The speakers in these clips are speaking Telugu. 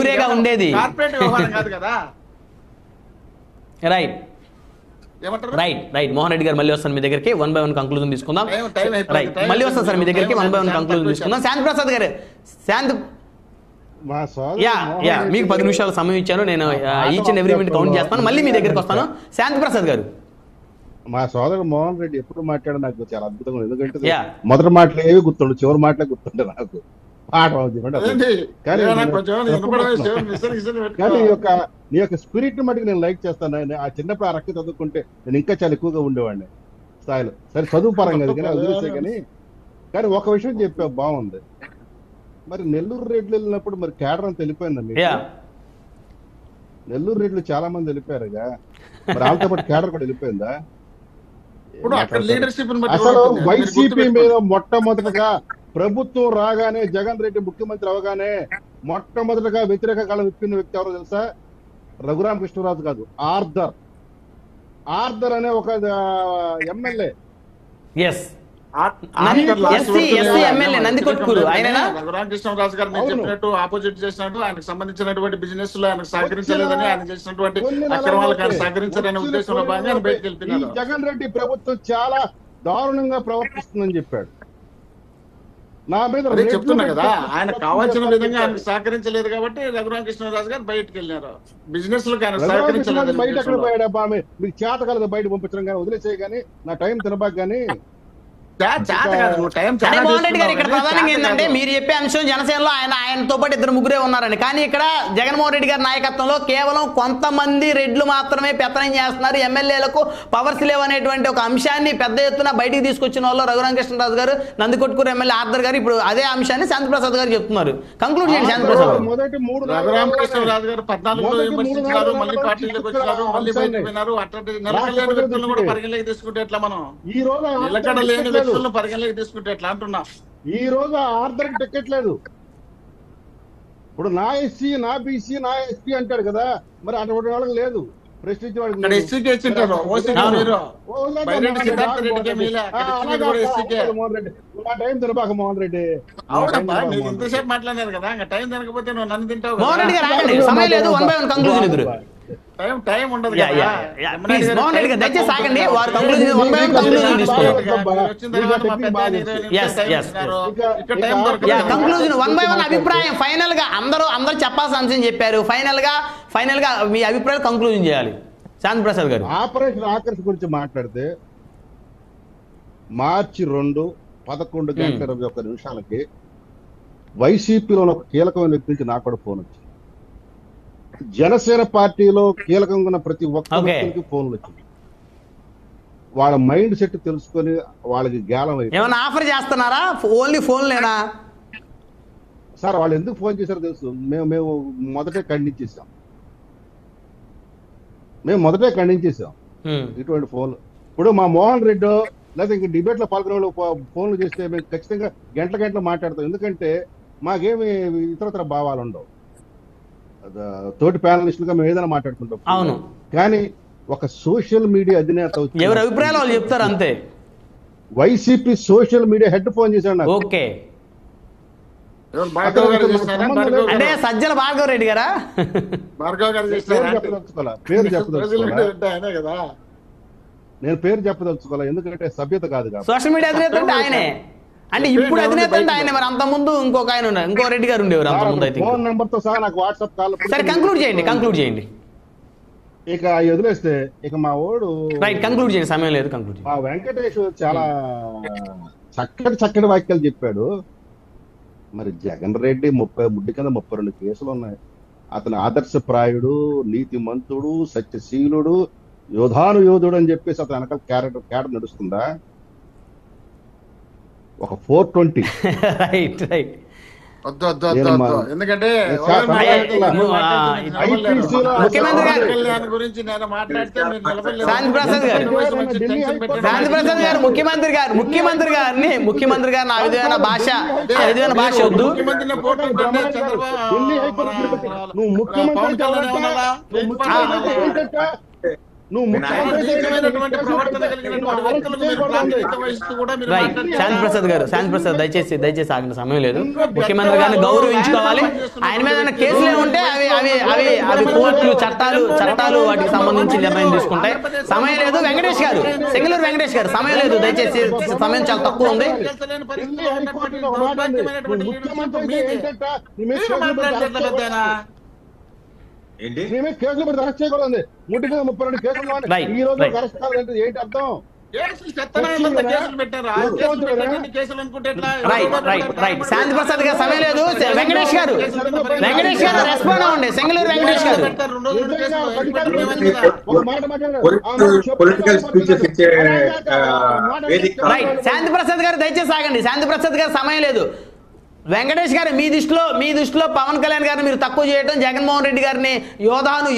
ముగ్గురేగా ఉండేది. కార్పొరేట్ వ్యవహారం కాదు కదా. Right right right Mohan Reddy గారు మళ్ళీ వస్తాను మీ దగ్గరికి. 1 by 1 కంక్లూజన్ తీసుకుందాం. రైట్ మళ్ళీ వస్తాను సార్ మీ దగ్గరికి. 1 by 1 కంక్లూజన్ తీసుకుందాం. శాంతి ప్రసాద్ గారు, మీకు 10 నిమిషాలు సమయం ఇచ్చాను. నేను each and every minute count చేస్తాను. మళ్ళీ మీ దగ్గరికి వస్తాను. శాంతి ప్రసాద్ గారు, మా సోదరుడు మోహన్ రెడ్డి ఎప్పుడు మాట్లాడా నాకు చాలా అద్భుతంగా, ఎందుకంటే మొదటి మాటలు ఏవి గుర్తుండు, చివరి మాటలే గుర్తుండే నాకు. కానీ నీ యొక్క స్పిరిట్ మటుకు నేను లైక్ చేస్తాను. ఆ చిన్నప్పుడు ఆ రక్త చదువుకుంటే నేను ఇంకా చాలా ఎక్కువగా ఉండేవాడిని స్థాయిలో. సరే చదువు పరంగా కానీ వదిలేసే కానీ ఒక విషయం చెప్పావు బాగుంది. మరి నెల్లూరు రెడ్లు వెళ్ళినప్పుడు మరి కేడర్ అంతా వెళ్ళిపోయిందండి. నెల్లూరు రెడ్లు చాలా మంది వెళ్ళిపోయారుగా, మరి వాళ్ళతో పాటు కేడర్ కూడా వెళ్ళిపోయిందా? అసలు వైసీపీ మీద మొట్టమొదటిగా ప్రభుత్వం రాగానే, జగన్ రెడ్డి ముఖ్యమంత్రి అవగానే మొట్టమొదటిగా వ్యతిరేక కాలం విప్పిన వ్యక్తి ఎవరో తెలుసా? రఘురామకృష్ణరాజు కాదు, ఆర్థర్ అనే ఒక ఎమ్మెల్యే. రఘురామకృష్ణరాజు గారు నేను చెప్పినట్టు ఆపోజిట్ చేసినట్టు ఆయనకు సంబంధించినటువంటి బిజినెస్ లో ఆయనకు సహకరించలేదని, ఆయన చేసినటువంటి అక్రమాలకు ఆయన సహకరించాలనే ఉద్దేశంలో భాగంగా ఆయన బయటకు వెళ్ళిపోయినారు. జగన్ రెడ్డి ప్రభుత్వం చాలా దారుణంగా ప్రవర్తిస్తుందని చెప్పాడు. నా మీద చెప్తున్నా కదా, ఆయన కావాల్సిన విధంగా ఆయనకు సహకరించలేదు కాబట్టి రఘురామకృష్ణరాజు గారు బయటకు వెళ్ళినారు. బిజినెస్ లో ఆయన సహకరించలేదు. బయట ఎక్కడ పోయాడా? మీకు చేత కలదు బయట పంపించడం కానీ, వదిలేసే కానీ, నా టైం తినబాక కానీ. మోహన్ రెడ్డి గారు, ఇక్కడ ప్రధానంగా ఏంటంటే మీరు చెప్పే అంశం జనసేనలో ఆయనతో పాటు 2-3 ఉన్నారని, కానీ ఇక్కడ జగన్మోహన్ రెడ్డి గారి నాయకత్వంలో కేవలం కొంతమంది రెడ్లు మాత్రమే పెత్తనం చేస్తున్నారు, ఎమ్మెల్యేలకు పవర్స్ లేవు అనేటువంటి ఒక అంశాన్ని పెద్ద ఎత్తున బయటికి తీసుకొచ్చిన వాళ్ళు రఘురామకృష్ణరాజు గారు, నందికొట్కూరు ఎమ్మెల్యే ఆర్థర్ గారు. ఇప్పుడు అదే అంశాన్ని శాంతి ప్రసాద్ గారు చెప్తున్నారు. కంక్లూడ్ చేయండి శాంతి ప్రసాద్ గారు. రఘురామకృష్ణరాజు గారు 14లో విమర్శించారు, మళ్ళీ పార్టీలోకి వచ్చారు, మళ్ళీ బయటకు పోయినారు. అట్లాంటి నిలకడలేని వ్యక్తులను కూడా పరిగణలోకి తీసుకుంటే ఎట్లా? మనం నిలకడలేని వ్యక్తులను పరిగణలోకి తీసుకుంటే ఎట్లా అంటున్నా? ఈ రోజు ఆర్థర్కి టికెట్ లేదు. ఇప్పుడు నా ఎస్సీ, నా బీసీ, నా ఎస్పీ అంటాడు కదా, మరి అటువంటి వాళ్ళకి లేదు. మోహన్ రెడ్డి ఇంతసేపు మాట్లాడారు కదా, టైం తినకపోతే నువ్వు నన్ను తింటావు. టైం ఉండదు. దయచేసి ఆగండి. వారు కంక్లూజన్ 1 by 1 అభిప్రాయం ఫైనల్ గా అందరూ చెప్పాల్సిన అంశం చెప్పారు. ఫైనల్ గా మీ అభిప్రాయాలు కంక్లూజన్ చేయాలి. శాంతి ప్రసాద్ గారు, ఆపరేషన్ ఆకర్ష్ గురించి మాట్లాడితే మార్చి 2 11:21 వైసీపీలో ఒక కీలకమైన వ్యక్తి నుంచి నాకు కూడా ఫోన్ వచ్చింది. జనసేన పార్టీలో కీలకంగా ఉన్న ప్రతి ఒక్కరికి ఫోన్లు వచ్చింది. వాళ్ళ మైండ్ సెట్ తెలుసుకొని వాళ్ళకి గేలం ఏమైనా ఆఫర్ చేస్తున్నారా? ఓన్లీ ఫోన్ లేనా సార్? వాళ్ళు ఎందుకు ఫోన్ చేశారో తెలుసు. మేము మొదటే ఖండించేసాం. ఇటువంటి ఫోన్లు ఇప్పుడు మా మోహన్ రెడ్డి లేదా ఇంక డిబేట్ లో పాల్గొనే వాళ్ళు ఫోన్లు చేస్తే మేము ఖచ్చితంగా గంటలు మాట్లాడతాం. ఎందుకంటే మాకేమి ఇతరత్ర భావాలు ఉండవు. తోటి ప్యానలిస్టులుగా మేము ఏదైనా మాట్లాడుకుంటాం. అవును, కానీ ఒక సోషల్ మీడియా అధినేత ఎవరి అభిప్రాయాలు వాళ్ళు చెప్తారు అంతే. YCP social media head phone చేశాడు. ఓకే, అంటే సజ్జల భార్గవ రెడ్డి గారా? నేను పేరు చెప్పదలుచుకోవాలి, ఎందుకంటే సభ్యత కాదు. సోషల్ మీడియా అధినేత అంటే ఆయనే. అంటే ఇప్పుడు అధినేత అంటే ఆయన, మరి అంత ముందు ఇంకొక ఆయన ఉన్నారు, ఇంకో రెడ్డి గారు ఉండేవారు అంత ముందు. అయితే ఫోన్ నెంబర్ తో సహా నాకు వాట్సాప్ కాల్. సరే, కంక్లూడ్ చేయండి. ఇక వదిలేస్తే ఇక మా ఓడు కంక్లూడ్ చేయండి, సమయం లేదు. కంక్లూడ్ మా వెంకటేష్ చాలా చక్కటి వాక్యాలు చెప్పాడు. మరి జగన్ రెడ్డి 30 కింద 32 కేసులు ఉన్నాయి. అతను ఆదర్శప్రాయుడు, నీతిమంతుడు, సత్యశీలుడు, యోధుడు అని చెప్పేసి అతను వెనకాల క్యాడర్ నడుస్తుందా? ఒక 420 ఎందుకంటే ముఖ్యమంత్రి గారిని ఆ విధమైన భాష వద్దు. నువ్వు ముఖ్యమంత్రి శాంతి ప్రసాద్ దయచేసి ఆగిన సమయం లేదు. ముఖ్యమంత్రి గారిని గౌరవించుకోవాలి. ఆయన మీద కేసులు ఉంటే అవి అవి అవి కోర్టులు చట్టాలు వాటికి సంబంధించి నిర్ణయం తీసుకుంటాయి. సమయం లేదు. వెంకటేష్ గారు, సెంగళూరు వెంకటేష్ గారు, సమయం లేదు దయచేసి, సమయం చాలా తక్కువ ఉంది. ఏంటి కేసులు పెట్టి అరెస్ట్ చేయకూడదు. 32 కేసులు ఈ రోజు అరెస్ట్ కావాలంటే ఏంటి అర్థం? శాంతి ప్రసాద్ గారు సమయం లేదు. వెంకటేష్ గారు రెస్పాండ్ అవ్వండి. సెంగళూరు వెంకటేష్ గారు పొలిటికల్ స్పీచెస్ ఇచ్చే రైట్. శాంతి ప్రసాద్ గారు దయచేసి ఆగండి. శాంతి ప్రసాద్ గారు సమయం లేదు. వెంకటేష్ గారు, మీ దృష్టిలో పవన్ కళ్యాణ్ గారిని మీరు తక్కువ చేయడం, జగన్మోహన్ రెడ్డి గారిని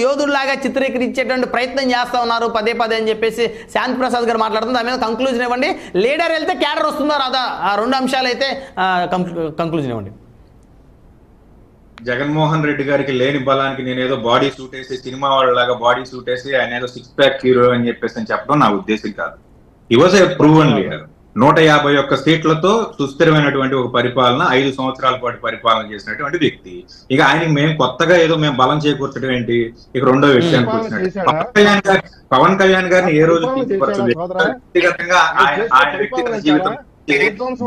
యోధుడిలాగా చిత్రీకరించేటువంటి ప్రయత్నం చేస్తా ఉన్నారు పదే అని చెప్పేసి శాంతి ప్రసాద్ గారు మాట్లాడుతుంది. దాని మీద కంక్లూజన్ ఇవ్వండి. లీడర్ వెళ్తే క్యాడర్ వస్తుందో రాదా, ఆ 2 అంశాలు అయితే కంక్లూజన్ ఇవ్వండి. జగన్మోహన్ రెడ్డి గారికి లేని బలానికి నేను ఏదో బాడీ సూట్ వేసి, సినిమా వాళ్ళలాగా బాడీ సూట్ వేసి ఆయన ఏదో 6 ప్యాక్ హీరో అని చెప్పేసి చెప్పడం నా ఉద్దేశం కాదు. హి వాజ్ ఏ ప్రూవెన్ లీడర్. 151 సీట్లతో సుస్థిరమైనటువంటి ఒక పరిపాలన, 5 సంవత్సరాల పాటు పరిపాలన చేసినటువంటి వ్యక్తి. ఇక ఆయనకి మేము కొత్తగా ఏదో మేము బలం చేకూర్చడం ఏంటి? ఇక రెండో విషయానికి వచ్చినట్టు పవన్ కళ్యాణ్ గారిని ఏ రోజు వ్యక్తిగతంగా ఆయన వ్యక్తిగత జీవితం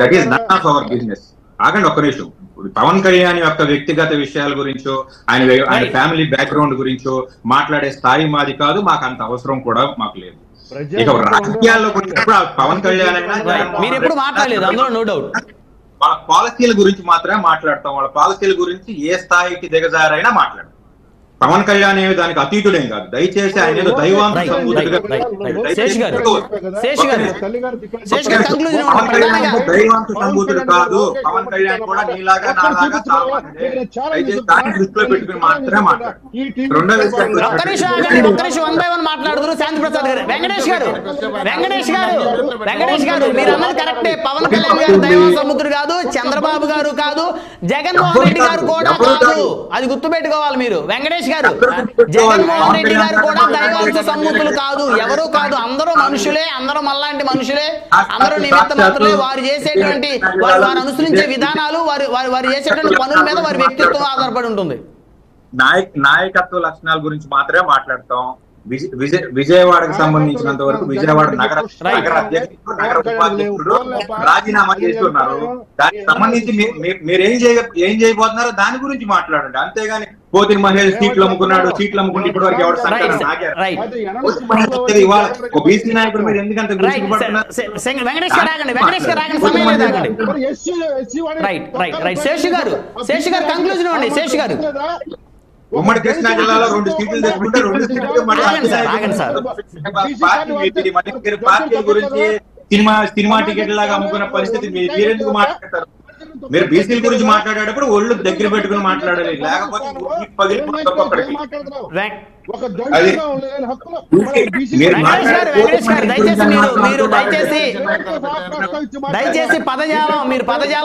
that is none of our business. ఆగండి ఒక్క నిమిషం. పవన్ కళ్యాణ్ యొక్క వ్యక్తిగత విషయాల గురించో ఆయన ఫ్యామిలీ బ్యాక్గ్రౌండ్ గురించో మాట్లాడే స్థాయి మాది కాదు. మాకు అంత అవసరం కూడా మాకు లేదు. ఇక రాజకీయాల్లో పవన్ కళ్యాణ్ మీరు ఎప్పుడు మాట్లాడలేదు, అందులో నో డౌట్. వాళ్ళ పాలసీల గురించి మాత్రమే మాట్లాడతాం. వాళ్ళ పాలసీల గురించి ఏ స్థాయికి దిగజారైనా మాట్లాడతాం. పవన్ కళ్యాణ్ ఏమి దానికి అతీతుడేం కాదు. దయచేసి ఆయన ఏదో దైవాంశ సంబూతుడుగా దైవాంశ సంబూతుడు కాదు. పవన్ కళ్యాణ్ కూడా నీలాగా నాలాగా దయచేసి దాన్ని దృష్టిలో పెట్టుకుని మాత్రమే మాట్లాడు. రెండో విషయం మాట్లాడుతున్నారు శాంతి ప్రసాద్ గారు. వెంకటేష్ గారు మీరు అన్నది కరెక్టే. పవన్ కళ్యాణ్ గారు దైవాంశ సంబూతుడు కాదు, చంద్రబాబు గారు కాదు, జగన్మోహన్ రెడ్డి గారు కూడా కాదు. అది గుర్తుపెట్టుకోవాలి మీరు. వెంకటేష్ గారు, జగన్మోహన్ రెడ్డి గారు కూడా దైవాంశ సంబూతులు కాదు, ఎవరు కాదు. అందరూ మనుషులే, అందరూ మళ్ళాంటి మనుషులే, అందరూ నిమిత్త మాత్రమే. వారు చేసేటువంటి వారు అనుసరించే విధానాలు, వారు చేసేటువంటి పనుల మీద వారి వ్యక్తిత్వం ఆధారపడి ఉంటుంది. నాయకత్వ లక్షణాల గురించి మాత్రమే మాట్లాడతాం. విజయవాడకు సంబంధించినంత వరకు విజయవాడ నగర ఉపాధ్యక్షుడు రాజీనామా చేస్తున్నారు. దానికి సంబంధించి మీరు ఏం చేయబోతున్నారో దాని గురించి మాట్లాడండి. అంతేగాని పోతిని మహేష్ సీట్లు అమ్ముకున్నాడు, సీట్లు అమ్ముకుంటే ఇప్పటి వరకు ఎవరు ఇవాళ బీసీ నాయకుడు మీరు ఎందుకంత శేషు గారు కంక్లూజన్ ఇవ్వండి. శేషు గారు, ఉమ్మడి కృష్ణా జిల్లాలో 2 సీట్లు తెచ్చుకుంటే 2 సీట్లు పార్టీల గురించి సినిమా టికెట్ లాగా అమ్ముకున్న పరిస్థితి మీరెందుకు మాట్లాడతారు? మీరు బీసీల గురించి మాట్లాడేటప్పుడు ఒళ్ళు దగ్గర పెట్టుకుని మాట్లాడాలి, లేకపోతే దయచేసి పదజాలం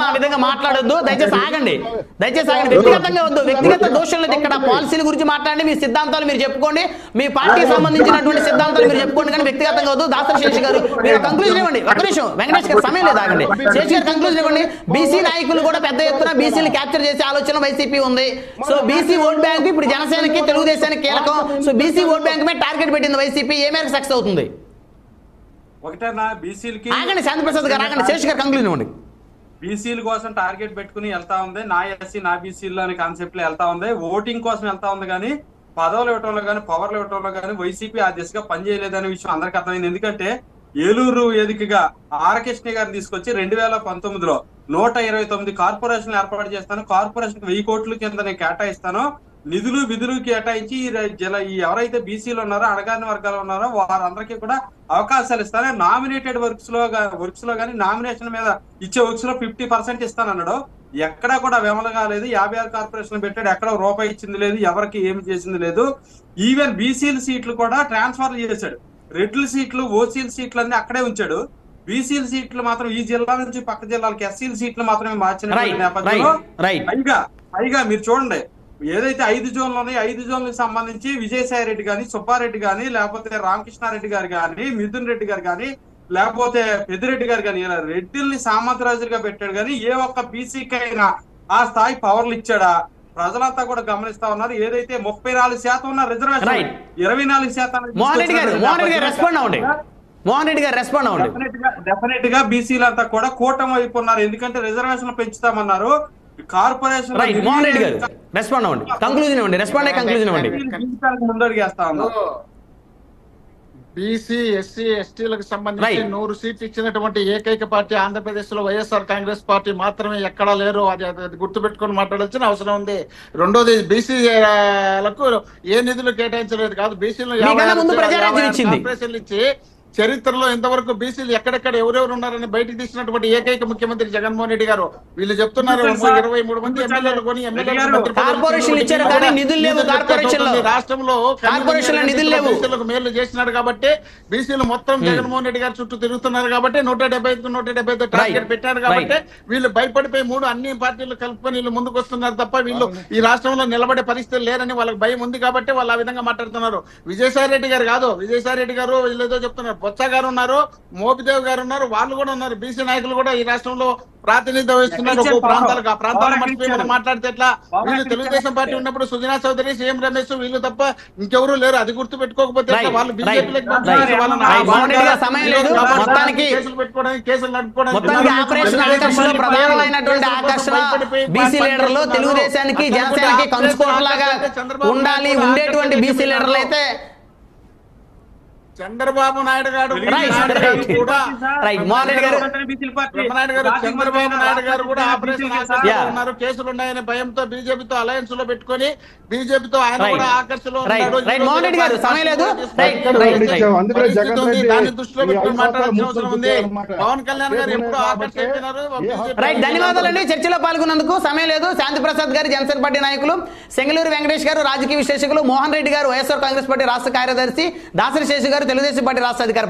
ఆ విధంగా మాట్లాడొద్దు. దయచేసి ఆగండి. వ్యక్తిగతంగా వద్దు. వ్యక్తిగత దోషం లేదు ఇక్కడ. పాలసీల గురించి మాట్లాడండి, మీ సిద్ధాంతాలు మీరు చెప్పుకోండి, మీ పార్టీకి సంబంధించినటువంటి సిద్ధాంతాలు మీరు చెప్పుకోండి, కానీ వ్యక్తిగతంగా వద్దు. దాసరి శేషి గారు మీరు కంక్లూజన్ ఇవ్వండి. ఒక నిమిషం వెంకటేష్ గారు, సమయం లేదు, ఆగండి. శేషి గారు కంక్లూజన్ ఇవ్వండి. బీసీ నాయకులు కూడా పెద్ద ఎత్తున బీసీలు క్యాప్చర్ చేసే ఆలోచన వైసీపీ ఉంది. సో బీసీ ఓట్ బ్యాంక్ ఇప్పుడు జనసేనకి తెలుగుదేశానికి కీలకం. సో బీసీ ఓట్ బ్యాంక్ మీద టార్గెట్ పెట్టింది వైసీపీ. ఏ మేరకు సక్సెస్ అవుతుంది? ఒకటేనా బీసీలకి ఆగండి. శాంతి ప్రసాద్ గారు ఆగండి. శేష్ గారు కంక్లూజన్ ఇవ్వండి. బీసీల కోసం టార్గెట్ పెట్టుకుని వెళ్తా ఉంది. నా ఎస్సీ నా బీసీలు అనే కాన్సెప్ట్ లో వెళ్తా ఉంది. ఓటింగ్ కోసం వెళ్తా ఉంది, కానీ పదవులు ఇవ్వటంలో కానీ పవర్లు ఇవ్వటంలో కానీ వైసీపీ ఆ దిశగా పనిచేయలేదనే విషయం అందరికీ అర్థమైంది. ఎందుకంటే ఏలూరు వేదికగా ఆర్కృష్ణ గారిని తీసుకొచ్చి 2019లో 129 కార్పొరేషన్లు ఏర్పాటు చేస్తాను, కార్పొరేషన్ 1000 కోట్ల కింద నేను కేటాయిస్తాను, నిధులు విధులు కేటాయించి ఎవరైతే బీసీలు ఉన్నారో, అణగారిన వర్గాలు ఉన్నారో వారందరికీ కూడా అవకాశాలు ఇస్తాను. నామినేటెడ్ వర్క్స్ లో కానీ నామినేషన్ మీద ఇచ్చే వర్క్స్ లో 50% ఇస్తానన్నాడు. ఎక్కడా కూడా విమలు కాలేదు. 56 కార్పొరేషన్లు పెట్టాడు, ఎక్కడ రూపాయి ఇచ్చింది లేదు, ఎవరికి ఏమి చేసింది లేదు. ఈవెన్ బీసీల సీట్లు కూడా ట్రాన్స్ఫర్లు చేశాడు. రెడ్ల సీట్లు, ఓసీల సీట్లు అన్ని అక్కడే ఉంచాడు. బీసీల సీట్లు మాత్రం ఈ జిల్లా నుంచి పక్క జిల్లాలకి ఎస్సీల సీట్లు మాత్రమే మార్చిన నేపథ్యంలో పైగా మీరు చూడండి, ఏదైతే 5 జోన్లు ఉన్నాయో 5 జోన్లకు సంబంధించి విజయసాయి రెడ్డి గాని, సుబ్బారెడ్డి గాని, లేకపోతే రామకృష్ణారెడ్డి గారు కానీ, మిథున్ రెడ్డి గారు కానీ, లేకపోతే పెద్దిరెడ్డి గారు కానీ, ఇలా రెడ్డిల్ని సామంతరాజులుగా పెట్టాడు. కానీ ఏ ఒక్క బీసీకి అయినా ఆ స్థాయి పవర్లు ఇచ్చాడా? ప్రజలంతా కూడా గమనిస్తా ఉన్నారు. ఏదైతే 34% ఉన్న రిజర్వేషన్ Right. 24% మోహన్ రెడ్డి గారు రెస్పాండ్ అవ్వండి. మోహన్ రెడ్డి గారు రెస్పాండ్ అవ్వండి. డెఫినెట్ గా బీసీలంతా కూడా కూటమి వైపు ఉన్నారు. ఎందుకంటే రిజర్వేషన్ పెంచుతామన్నారు. కార్పొరేషన్ మోహన్ రెడ్డి గారు రెస్పాండ్ అవ్వండి. కంక్లూజన్ ఇవ్వండి. రెస్పాండ్ అయ్యి కంక్లూజన్ ఇవ్వండి. ముందడుగేస్తా ఉన్నారు. బీసీ ఎస్సీ ఎస్టీలకు సంబంధించి 100 సీట్లు ఇచ్చినటువంటి ఏకైక పార్టీ ఆంధ్రప్రదేశ్ లో వైఎస్ఆర్ కాంగ్రెస్ పార్టీ మాత్రమే ఎక్కడా లేరు. అది గుర్తుపెట్టుకొని మాట్లాడాల్సిన అవసరం ఉంది. రెండోది బీసీలకు ఏ నిధులు కేటాయించలేదు కాదు, బీసీలు కార్పొరేషన్లు ఇచ్చి చరిత్రలో ఇంతవరకు బీసీలు ఎక్కడెక్కడ ఎవరెవరు ఉన్నారని బయటకు తీసినటువంటి ఏకైక ముఖ్యమంత్రి జగన్మోహన్ రెడ్డి గారు. వీళ్ళు చెప్తున్నారు 23 మంది ఎమ్మెల్యేలు కొని రాష్ట్రంలో బీసీలకు మేలు చేసినాడు కాబట్టి బీసీలు మొత్తం జగన్మోహన్ రెడ్డి గారు చుట్టూ తిరుగుతున్నారు కాబట్టి 175 టార్గెట్ పెట్టారు కాబట్టి వీళ్ళు భయపడిపోయి అన్ని పార్టీలు కలుపుకొని వీళ్ళు ముందుకు వస్తున్నారు తప్ప వీళ్ళు ఈ రాష్ట్రంలో నిలబడే పరిస్థితులు లేరని వాళ్ళకి భయం ఉంది కాబట్టి వాళ్ళు ఆ విధంగా మాట్లాడుతున్నారు. విజయసాయి రెడ్డి గారు కాదు, విజయసాయి రెడ్డి గారు వీళ్ళు ఏదో చెప్తున్నారు. బొత్స గారు ఉన్నారు, మోపిదేవ్ గారు ఉన్నారు, వాళ్ళు కూడా ఉన్నారు. బీసీ నాయకులు కూడా ఈ రాష్ట్రంలో ప్రాతినిధ్యం వహిస్తున్నారు. ఒక్కో ప్రాంతాలకు ఆ ప్రాంతాలను మర్చిపోయి మనం మాట్లాడితే ఎట్లా? వీళ్ళు తెలుగుదేశం పార్టీ ఉన్నప్పుడు సుజనా చౌదరి, సీఎం రమేష్ వీళ్ళు తప్ప ఇంకెవరూ లేరు. అది గుర్తు పెట్టుకోకపోతే వాళ్ళు బీజేపీలోకి కేసులు పెట్టుకోవడానికి, కేసులు నడుపుకోవడానికి తెలుగుదేశానికి జనసేనకి కంచుకోవట్లాగా ఉండాలి ఉండేటువంటి బీసీ లీడర్లు అయితే చంద్రబాబు నాయుడు గారు చంద్రబాబు నాయుడు గారు కూడా ఆపరేషన్ ఉన్నారు. కేసులు ఉన్నాయనే భయంతో బీజేపీతో అలయన్స్ లో పెట్టుకొని బీజేపీతో ఆయన కూడా ఆకర్షణలో దాన్ని దృష్టిలో పెట్టుకుని మాట్లాడాల్సిన అవసరం ఉంది. పవన్ కళ్యాణ్ గారు ఎప్పుడు ఆకర్షించినారు. ధన్యవాదాలండి. చర్చలో పాల్గొన్నందుకు. సమయం లేదు. శాంతి ప్రసాద్ గారు జనసేన పార్టీ నాయకులు, సెంగళూరు వెంకటేష్ గారు రాజకీయ విశ్లేషకులు, మోహన్ రెడ్డి గారు వైఎస్ఆర్ కాంగ్రెస్ పార్టీ రాష్ట్ర కార్యదర్శి, దాసరి శేషు గారు తెలుగుదేశం పార్టీ రాష్ట్ర అధికార